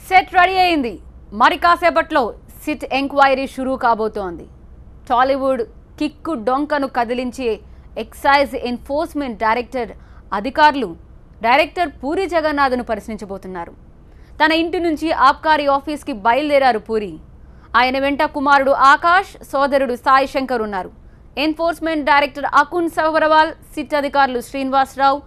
Set ready అయింది. మరి కాసేపట్లో సిట్ ఎంక్వైరీ షురూ కాబోతోంది. టాలీవుడ్ కిక్కు డొంకను కదిలించే ఎక్సైజ్ ఎన్ఫోర్స్మెంట్ అధికారులు డైరెక్టర్ పూరి జగన్నాథ్ను ప్రశ్నించబోతున్నారు. తన ఇంటి నుంచి ఆబ్కారీ ఆఫీస్కి బయలుదేరారు పూరి. ఆయన వెంట కుమారుడు ఆకాష్, సోదరుడు సాయి శంకర్ ఉన్నారు. Enforcement director Akun Sabharwal, SIT అధికారులు శ్రీనివాసరావు,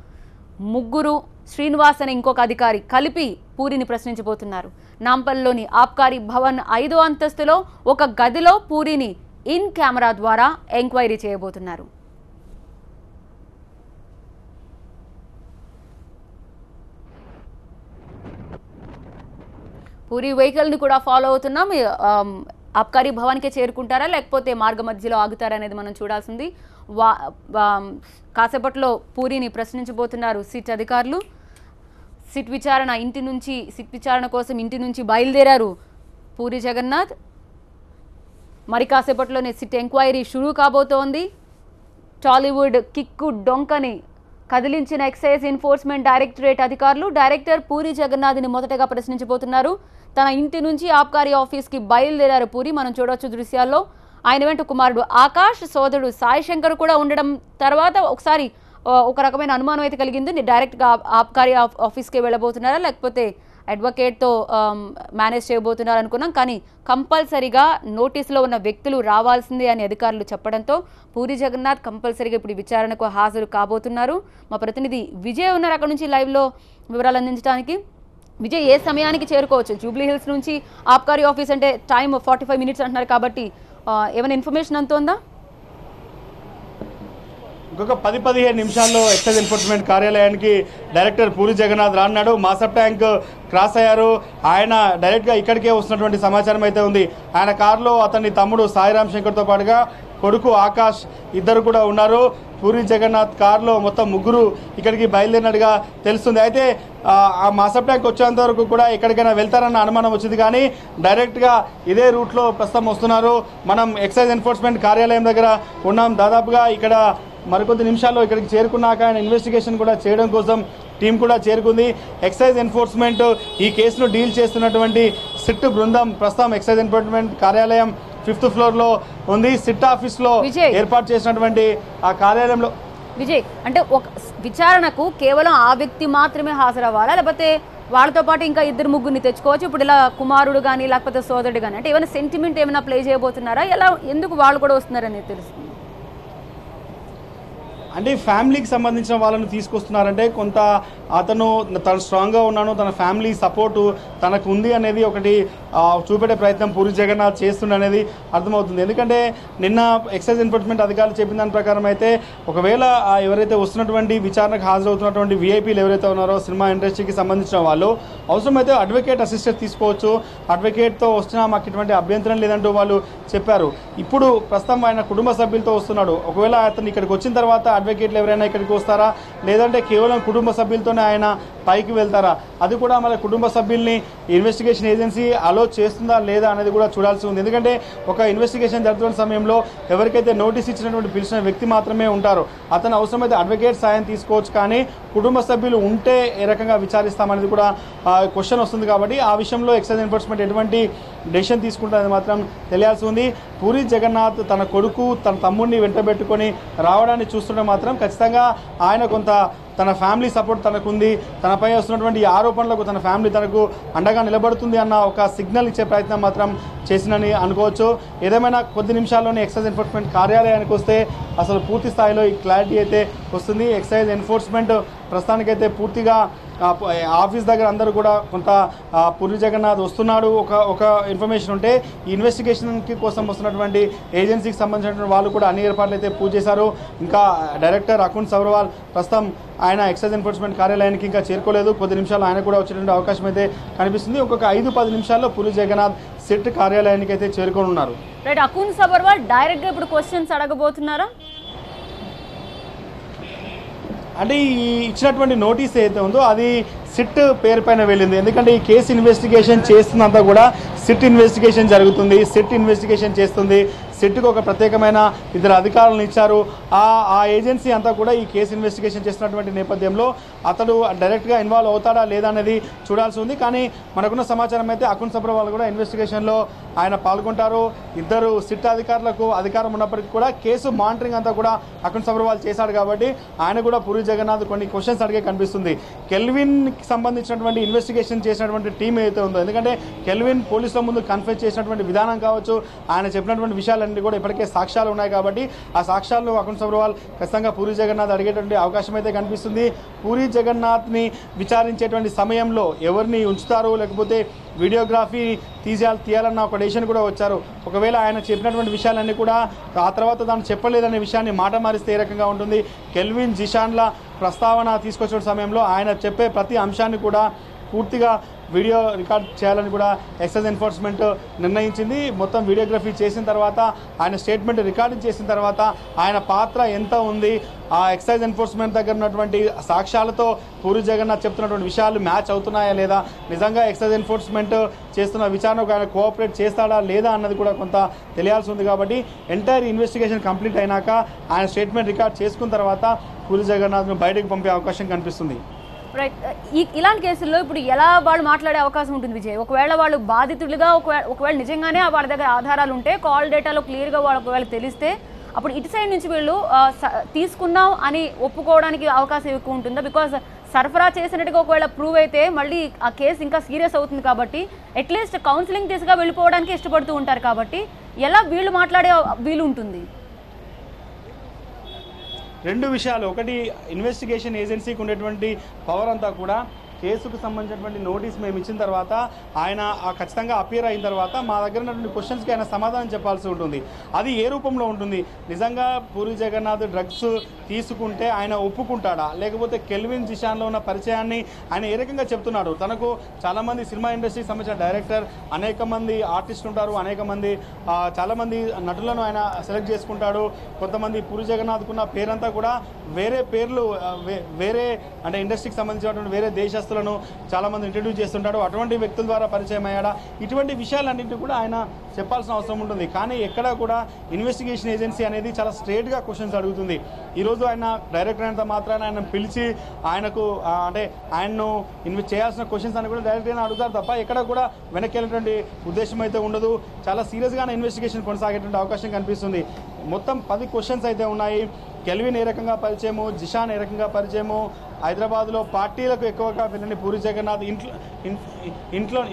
ముగ్గురు శ్రీనివాస్ అనే ఇంకొక అధికారి కలిపి పూరిని ప్రశ్నించబోతున్నారు. నాంపల్లిలోని ఆబ్కారీ భవన్ 5వ అంతస్తులో ఒక గదిలో పూరిని ఇన్ కెమెరా ద్వారా ఎంక్వైరీ చేయబోతున్నారు. పూరి వెహికల్ని కూడా ఫాలో అవుతున్నాం. ఆబ్కారీ భవన్కే చేరుకుంటారా లేకపోతే మార్గ మధ్యలో ఆగుతారా అనేది మనం చూడాల్సింది. కాసేపట్లో పూరిని ప్రశ్నించబోతున్నారు సిట్ అధికారులు. సిట్ విచారణ కోసం ఇంటి నుంచి బయలుదేరారు పూరి జగన్నాథ్. మరి కాసేపట్లోనే సిట్ ఎంక్వైరీ షురూ కాబోతోంది. టాలీవుడ్ కిక్కు డొంకని కదిలించిన ఎక్సైజ్ ఎన్ఫోర్స్మెంట్ డైరెక్టరేట్ అధికారులు డైరెక్టర్ పూరి జగన్నాథ్ని మొదటగా ప్రశ్నించబోతున్నారు. తన ఇంటి నుంచి ఆబ్కారీ ఆఫీస్కి బయలుదేరారు పూరి. మనం చూడవచ్చు దృశ్యాల్లో. ఆయన వెంట కుమారుడు ఆకాష్, సోదరుడు సాయి శంకర్ కూడా ఉండడం తర్వాత ఒకసారి ఒక రకమైన అనుమానం అయితే కలిగింది. డైరెక్ట్గా ఆబ్కారీ ఆఫీస్కి వెళ్ళబోతున్నారా లేకపోతే అడ్వకేట్తో మేనేజ్ చేయబోతున్నారు అనుకున్నాం. కానీ కంపల్సరీగా నోటీసులో ఉన్న వ్యక్తులు రావాల్సిందే అని అధికారులు చెప్పడంతో పూరి జగన్నాథ్ కంపల్సరీగా ఇప్పుడు విచారణకు హాజరు కాబోతున్నారు. మా ప్రతినిధి విజయ్ ఉన్నారు అక్కడ నుంచి లైవ్లో వివరాలు అందించడానికి. విజయ్, ఏ సమయానికి చేరుకోవచ్చు? జూబ్లీ హిల్స్ నుంచి ఆబ్కారీ ఆఫీస్ అంటే టైం 45 మినిట్స్ అంటున్నారు కాబట్టి ఏమైనా ఇన్ఫర్మేషన్ అంతుందా? ఇంకొక 10-15 నిమిషాల్లో ఎక్సైజ్ ఎన్ఫోర్స్మెంట్ కార్యాలయానికి director puri Jagannadh రాన్నాడు. మాసప్ tank cross అయ్యారు. ఆయన డైరెక్ట్గా ఇక్కడికే వస్తున్నటువంటి సమాచారం అయితే ఉంది. ఆయన కారులో అతని తమ్ముడు సాయిరామ్ శంకర్తో పాటుగా కొడుకు ఆకాష్ ఇద్దరు కూడా ఉన్నారు. పూరి జగన్నాథ్ కారులో మొత్తం ముగ్గురు ఇక్కడికి బయలుదేరినట్టుగా తెలుస్తుంది. అయితే ఆ మాసప్ ట్యాంక్ వచ్చేంత వరకు కూడా ఎక్కడికైనా వెళ్తారన్న అనుమానం వచ్చింది. కానీ డైరెక్ట్గా ఇదే రూట్లో ప్రస్తుతం వస్తున్నారు. మనం ఎక్సైజ్ ఎన్ఫోర్స్మెంట్ కార్యాలయం దగ్గర ఉన్నాం. దాదాపుగా ఇక్కడ మరికొద్ది నిమిషాల్లో ఇక్కడికి చేరుకున్నాక ఆయన ఇన్వెస్టిగేషన్ కూడా చేయడం కోసం టీం కూడా చేరుకుంది. ఎక్సైజ్ ఎన్ఫోర్స్మెంట్ ఈ కేసును డీల్ చేస్తున్నటువంటి సిట్ బృందం ప్రస్తుతం ఎక్సైజ్ ఎన్ఫోర్స్మెంట్ కార్యాలయం 5th ఫ్లోర్లో ఉంది. సిట్ ఆఫీస్లో ఏర్పాటు చేసినటువంటి ఆ కార్యాలయంలో విజయ్, అంటే ఒక విచారణకు కేవలం ఆ వ్యక్తి మాత్రమే హాజరవ్వాలా లేకపోతే వాళ్ళతో పాటు ఇంకా ఇద్దరు ముగ్గురిని తెచ్చుకోవచ్చు? ఇప్పుడు ఇలా కుమారుడు కానీ లేకపోతే సోదరుడు కానీ అంటే ఏమైనా సెంటిమెంట్ ఏమైనా ప్లే చేయబోతున్నారా? ఎలా ఎందుకు వాళ్ళు కూడా వస్తున్నారనేది తెలుస్తుంది. అంటే ఫ్యామిలీకి సంబంధించిన వాళ్ళను తీసుకొస్తున్నారంటే కొంత అతను తను స్ట్రాంగ్గా ఉన్నాను, తన ఫ్యామిలీ సపోర్టు తనకు ఉంది అనేది ఒకటి చూపెట్టే ప్రయత్నం పూరి జగన్నాథ్ చేస్తుండనేది అర్థమవుతుంది. ఎందుకంటే నిన్న ఎక్సైజ్ ఎన్ఫోర్స్మెంట్ అధికారులు చెప్పిన దాని ప్రకారం అయితే ఒకవేళ ఎవరైతే వస్తున్నటువంటి విచారణకు హాజరవుతున్నటువంటి విఐపీలు ఎవరైతే ఉన్నారో సినిమా ఇండస్ట్రీకి సంబంధించిన వాళ్ళు అవసరమైతే అడ్వకేట్ అసిస్టెంట్ తీసుకోవచ్చు, అడ్వకేట్తో వచ్చినా మాకు ఇటువంటి అభ్యంతరం లేదంటూ వాళ్ళు చెప్పారు. ఇప్పుడు ప్రస్తుతం ఆయన కుటుంబ సభ్యులతో వస్తున్నాడు. ఒకవేళ అతను ఇక్కడికి వచ్చిన తర్వాత అడ్వకేట్లు ఎవరైనా ఇక్కడికి వస్తారా లేదంటే కేవలం కుటుంబ సభ్యులతోనే ఆయన పైకి వెళ్తారా? అది కూడా మన కుటుంబ సభ్యుల్ని ఇన్వెస్టిగేషన్ ఏజెన్సీ అలో చేస్తుందా లేదా అనేది కూడా చూడాల్సి ఉంది. ఎందుకంటే ఒక ఇన్వెస్టిగేషన్ జరుగుతున్న సమయంలో ఎవరికైతే నోటీస్ ఇచ్చినటువంటి పిలిచిన వ్యక్తి మాత్రమే ఉంటారు. అతను అవసరమైతే అడ్వకేట్ సాయం తీసుకోవచ్చు. కానీ కుటుంబ సభ్యులు ఉంటే ఏ రకంగా విచారిస్తామనేది కూడా క్వశ్చన్ వస్తుంది. కాబట్టి ఆ విషయంలో ఎక్సైజ్ ఎన్ఫోర్స్మెంట్ ఎటువంటి డెసిషన్ తీసుకుంటారని మాత్రం తెలియాల్సి ఉంది. పూరి జగన్నాథ్ తన కొడుకు తన తమ్ముడిని వెంటబెట్టుకొని రావడాన్ని చూస్తుంటే మాత్రం ఖచ్చితంగా ఆయన కొంత తన ఫ్యామిలీ సపోర్ట్ తనకుంది, తనపై వస్తున్నటువంటి ఆరోపణలకు తన ఫ్యామిలీ తనకు అండగా నిలబడుతుంది అన్న ఒక సిగ్నల్ ఇచ్చే ప్రయత్నం మాత్రం చేసినని అనుకోవచ్చు. ఏదేమైనా కొద్ది నిమిషాల్లోనే ఎక్సైజ్ ఎన్ఫోర్స్మెంట్ కార్యాలయానికి వస్తే అసలు పూర్తి స్థాయిలో ఈ క్లారిటీ అయితే వస్తుంది. ఎక్సైజ్ ఎన్ఫోర్స్మెంట్ ప్రస్తుతానికైతే పూర్తిగా ఆఫీస్ దగ్గర అందరూ కూడా కొంత పూరి జగన్నాథ్ వస్తున్నాడు ఒక ఇన్ఫర్మేషన్ ఉంటే ఈ ఇన్వెస్టిగేషన్కి కోసం వస్తున్నటువంటి ఏజెన్సీకి సంబంధించినటువంటి వాళ్ళు కూడా అన్ని ఏర్పాట్లు అయితే పూర్తి చేశారు. ఇంకా డైరెక్టర్ అకున్ సబర్వాల్ ప్రస్తుతం ఆయన ఎక్సైజ్ ఎన్ఫోర్స్మెంట్ కార్యాలయానికి ఇంకా చేరుకోలేదు. కొద్ది నిమిషాలు ఆయన కూడా వచ్చేటువంటి అవకాశం అయితే కనిపిస్తుంది. ఒక్కొక్క 5-10 నిమిషాల్లో పూరి జగన్నాథ్ సిట్ కార్యాలయానికి అయితే చేరుకొని ఉన్నారు. రైట్, అకున్ సబర్వాల్ డైరెక్ట్గా ఇప్పుడు క్వశ్చన్స్ అడగబోతున్నారా? అంటే ఈ ఇచ్చినటువంటి నోటీస్ ఏదైతే ఉందో అది సిట్ పేరు పైన వెళ్ళింది. ఎందుకంటే ఈ కేసు ఇన్వెస్టిగేషన్ చేస్తున్నంతా కూడా సిట్ ఇన్వెస్టిగేషన్ జరుగుతుంది, సిట్ ఇన్వెస్టిగేషన్ చేస్తుంది. సిట్కు ఒక ప్రత్యేకమైన 2 అధికారులను ఇచ్చారు. ఆ ఏజెన్సీ అంతా కూడా ఈ కేసు ఇన్వెస్టిగేషన్ చేస్తున్నటువంటి నేపథ్యంలో అతడు డైరెక్ట్గా ఇన్వాల్వ్ అవుతాడా లేదా అనేది చూడాల్సి ఉంది. కానీ మనకున్న సమాచారం అయితే అకున్ సబర్వాల్ కూడా ఇన్వెస్టిగేషన్లో ఆయన పాల్గొంటారు. 2 సిట్ అధికారులకు అధికారం ఉన్నప్పటికీ కూడా కేసు మానిటరింగ్ అంతా కూడా అకున్ సబర్వాల్ చేశాడు కాబట్టి ఆయన కూడా పూరి జగన్నాథ్ కొన్ని క్వశ్చన్స్ అడిగే కనిపిస్తుంది. కెల్విన్కి సంబంధించినటువంటి ఇన్వెస్టిగేషన్ చేసినటువంటి టీం ఏదైతే ఉందో, ఎందుకంటే కెల్విన్ పోలీసుల ముందు కన్ఫెస్ చేసినటువంటి విధానం కావచ్చు, ఆయన చెప్పినటువంటి విషయాలన్నీ కూడా ఇప్పటికే సాక్ష్యాలు ఉన్నాయి కాబట్టి ఆ సాక్ష్యాలను అకున్ సబర్వాల్ ఖచ్చితంగా పూరి జగన్నాథ్ అడిగేటువంటి అవకాశం అయితే కనిపిస్తుంది. పూరి జగన్నాథ్ని విచారించేటువంటి సమయంలో ఎవరిని ఉంచుతారు, లేకపోతే వీడియోగ్రఫీ తీయాలన్న ఒక డెసిషన్ కూడా వచ్చారు. ఒకవేళ ఆయన చెప్పినటువంటి విషయాలన్నీ కూడా ఆ తర్వాత తాను చెప్పలేదనే విషయాన్ని మాట మారిస్తే ఏ రకంగా ఉంటుంది? కెల్విన్ జిషాన్ల ప్రస్తావన తీసుకొచ్చిన సమయంలో ఆయన చెప్పే ప్రతి అంశాన్ని కూడా పూర్తిగా వీడియో రికార్డ్ చేయాలని కూడా ఎక్సైజ్ ఎన్ఫోర్స్మెంట్ నిర్ణయించింది. మొత్తం వీడియోగ్రఫీ చేసిన తర్వాత ఆయన స్టేట్మెంట్ రికార్డింగ్ చేసిన తర్వాత ఆయన పాత్ర ఎంత ఉంది, ఆ ఎక్సైజ్ ఎన్ఫోర్స్మెంట్ దగ్గర ఉన్నటువంటి సాక్ష్యాలతో పూరి జగన్నాథ్ చెప్తున్నటువంటి విషయాలు మ్యాచ్ అవుతున్నాయా లేదా, నిజంగా ఎక్సైజ్ ఎన్ఫోర్స్మెంట్ చేస్తున్న విచారణకు ఆయన కోఆపరేట్ చేస్తాడా లేదా అన్నది కూడా కొంత తెలియాల్సి ఉంది. కాబట్టి ఎంటైర్ ఇన్వెస్టిగేషన్ కంప్లీట్ అయినాక ఆయన స్టేట్మెంట్ రికార్డ్ చేసుకున్న తర్వాత పూరి జగన్నాథ్ను బయటకు పంపే అవకాశం కనిపిస్తుంది. రైట్. ఇలాంటి కేసుల్లో ఇప్పుడు ఎలా వాళ్ళు మాట్లాడే అవకాశం ఉంటుంది విజయ్? ఒకవేళ వాళ్ళు బాధితులుగా ఒకవేళ నిజంగానే వాళ్ళ దగ్గర ఆధారాలు ఉంటే, కాల్ డేటాలో క్లియర్గా వాళ్ళు ఒకవేళ తెలిస్తే అప్పుడు ఇటు సైడ్ నుంచి వీళ్ళు తీసుకున్నాం అని ఒప్పుకోవడానికి అవకాశం ఎక్కువ ఉంటుందా? బికాజ్ సరఫరా చేసినట్టుగా ఒకవేళ ప్రూవ్ అయితే మళ్ళీ ఆ కేసు ఇంకా సీరియస్ అవుతుంది కాబట్టి అట్లీస్ట్ కౌన్సిలింగ్ దిశగా వెళ్ళిపోవడానికి ఇష్టపడుతూ ఉంటారు కాబట్టి ఎలా వీళ్ళు మాట్లాడే వీలు ఉంటుంది? 2 విషయాలు. ఒకటి, ఇన్వెస్టిగేషన్ ఏజెన్సీకి ఉండేటువంటి పవర్ అంతా కూడా కేసుకు సంబంధించినటువంటి నోటీస్ మేము ఇచ్చిన తర్వాత ఆయన ఖచ్చితంగా అపియర్ అయిన తర్వాత మా దగ్గర ఉన్నటువంటి క్వశ్చన్స్కి ఆయన సమాధానం చెప్పాల్సి ఉంటుంది. అది ఏ రూపంలో ఉంటుంది? నిజంగా పూరి జగన్నాథ్ డ్రగ్స్ తీసుకుంటే ఆయన ఒప్పుకుంటాడా, లేకపోతే కెల్విన్ జిషాన్లో ఉన్న పరిచయాన్ని ఆయన ఏ రకంగా చెప్తున్నాడు? తనకు చాలామంది సినిమా ఇండస్ట్రీకి సంబంధించిన డైరెక్టర్, అనేక మంది ఆర్టిస్టులు ఉంటారు, అనేక మంది చాలామంది నటులను ఆయన సెలెక్ట్ చేసుకుంటాడు. కొంతమంది పూరి జగన్నాథ్కున్న పేరంతా కూడా వేరే పేర్లు, వేరే అంటే ఇండస్ట్రీకి సంబంధించినటువంటి వేరే దేశ చాలామంది ఇంట్రడ్యూస్ చేస్తుంటాడు. అటువంటి వ్యక్తుల ద్వారా పరిచయం అయ్యాడా? ఇటువంటి విషయాలన్నింటినీ కూడా ఆయన చెప్పాల్సిన అవసరం ఉంటుంది. కానీ ఎక్కడా కూడా ఇన్వెస్టిగేషన్ ఏజెన్సీ అనేది చాలా స్ట్రేట్గా క్వశ్చన్స్ అడుగుతుంది. ఈరోజు ఆయన డైరెక్టర్ అయినంత మాత్రాన ఆయన పిలిచి ఆయనకు అంటే ఆయన్ను చేయాల్సిన క్వశ్చన్స్ అని కూడా డైరెక్ట్గానే అడుగుతారు తప్ప ఎక్కడ కూడా వెనక్కి వెళ్ళేటువంటి ఉద్దేశం అయితే ఉండదు. చాలా సీరియస్గానే ఇన్వెస్టిగేషన్ కొనసాగేటువంటి అవకాశం కనిపిస్తుంది. మొత్తం 10 క్వశ్చన్స్ అయితే ఉన్నాయి. కెల్విన్ ఏ రకంగా పరిచయము, జిషాన్ ఏ రకంగా పరిచయము, హైదరాబాద్లో పార్టీలకు ఎక్కువగా వెళ్ళని పూరి జగన్నాథ్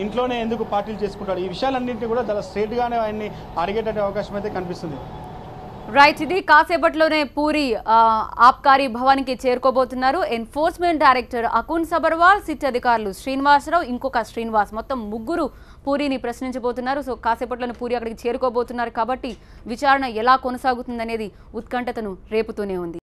ఇంట్లోనే ఎందుకు పార్టీలు చేసుకుంటాడు? ఈ విషయాలన్నింటినీ కూడా చాలా స్ట్రేట్గానే ఆయన్ని అడిగేటటువంటి అవకాశం అయితే కనిపిస్తుంది. రైట్. ఇది కాసేపట్లోనే పూరి ఆబ్కారీ భవన్కి చేరుకోబోతున్నారు. Enforcement director Akun Sabharwal, SIT అధికారులు శ్రీనివాసరావు, ఇంకొక శ్రీనివాస్, మొత్తం 3 పూరిని ప్రశ్నించబోతున్నారు. సో కాసేపట్లోనే పూరి అక్కడికి చేరుకోబోతున్నారు కాబట్టి విచారణ ఎలా కొనసాగుతుందనేది ఉత్కంఠతను రేపుతూనే ఉంది.